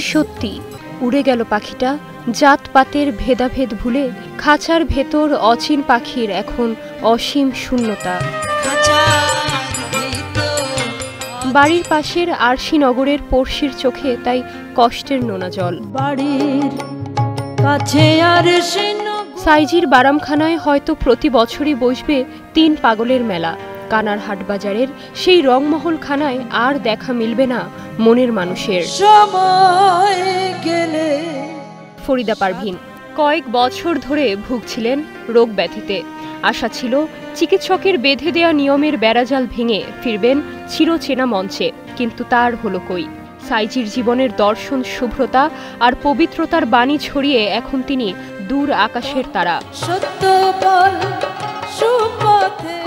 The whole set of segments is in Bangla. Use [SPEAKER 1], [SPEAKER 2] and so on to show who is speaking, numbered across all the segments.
[SPEAKER 1] সত্যি উড়ে গেল পাখিটা, জাতপাতের ভেদাভেদ ভুলে। খাঁচার ভেতর অচিন পাখির এখন অসীম শূন্যতা। বাড়ির পাশের আরশিনগরের পড়শির চোখে তাই কষ্টের নোনা জল। বাড়ির কাছে সাইজির বারামখানায় হয়তো প্রতি বছরই বসবে ৩ পাগলের মেলা। কানার হাটবাজারের সেই রংমহলখানায় আর দেখা মিলবে না মনের মানুষের। ফরিদা পারভীন কয়েক বছর ধরে ভুগছিলেন রোগ ব্যাধিতে। আশা ছিল চিকিৎসকের বেঁধে দেয়া নিয়মের বেড়াজাল ভেঙে ফিরবেন চিরচেনা মঞ্চে, কিন্তু তার হলো কই। সাইজির জীবনের দর্শন, শুভ্রতা আর পবিত্রতার বাণী ছড়িয়ে এখন তিনি দূর আকাশের তারা।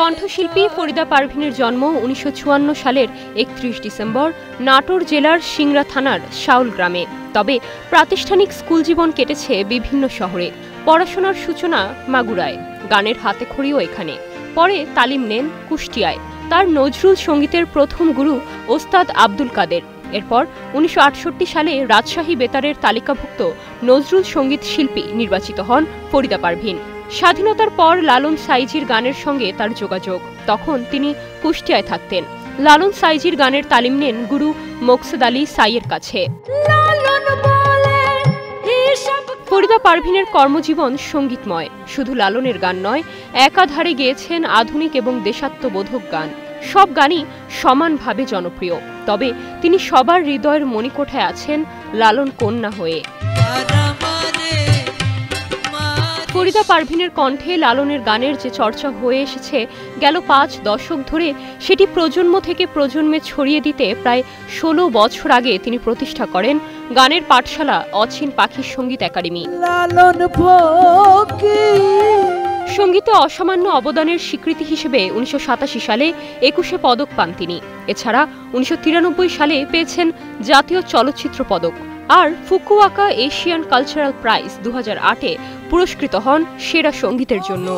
[SPEAKER 1] কণ্ঠশিল্পী ফরিদা পারভীনের জন্ম ১৯৫৪ সালের ৩১ ডিসেম্বর নাটোর জেলার সিংড়া থানার শাউল গ্রামে। তবে প্রাতিষ্ঠানিক স্কুল জীবন কেটেছে বিভিন্ন শহরে। পড়াশোনার সূচনা মাগুরায়, গানের হাতেখড়িও এখানে। পরে তালিম নেন কুষ্টিয়ায়। তার নজরুল সঙ্গীতের প্রথম গুরু ওস্তাদ আব্দুল কাদের। এরপর ১৯৬৮ সালে রাজশাহী বেতারের তালিকাভুক্ত নজরুল সঙ্গীত শিল্পী নির্বাচিত হন ফরিদা পারভীন। স্বাধীনতার পর লালন সাইজির গানের সঙ্গে তার যোগাযোগ। তখন তিনি কুষ্টিয়ায় থাকতেন। লালন সাইজির গানের তালিম নেন গুরু মোকসেদ আলী সাইয়ের কাছে। ফরিদা পারভীনের কর্মজীবন সঙ্গীতময়। শুধু লালনের গান নয়, একাধারে গেয়েছেন আধুনিক এবং দেশাত্মবোধক গান। সব গানই সমানভাবে জনপ্রিয়। তবে তিনি সবার হৃদয়ের মণিকোঠায় আছেন লালন কন্যা হয়ে। ফরিদা পারভীনের কণ্ঠে লালনের গানের যে চর্চা হয়ে এসেছে গেল ৫ দশক ধরে, সেটি প্রজন্ম থেকে প্রজন্মে ছড়িয়ে দিতে প্রায় ১৬ বছর আগে তিনি প্রতিষ্ঠা করেন গানের পাঠশালা অচিন পাখি সঙ্গীত একাডেমি। সঙ্গীতে অসামান্য অবদানের স্বীকৃতি হিসেবে ১৯৮৭ সালে ২১ পদক পান তিনি। এছাড়া ১৯৯৩ সালে পেয়েছেন জাতীয় চলচ্চিত্র পদক। আর ফুকুওকা এশিয়ান কালচারাল প্রাইজ ২০০৮-এ পুরস্কৃত হন সেরা সঙ্গীতের জন্য।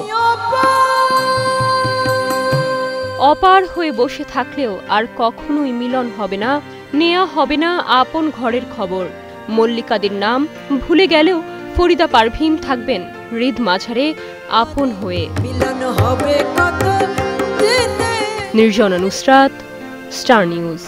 [SPEAKER 1] অপার হয়ে বসে থাকলেও আর কখনোই মিলন হবে না, নেয়া হবে না আপন ঘরের খবর। মল্লিকাদের নাম ভুলে গেলেও ফরিদা পারভীন থাকবেন হৃদ মাঝারে আপন হয়ে। Nirjona Nusrat, star news.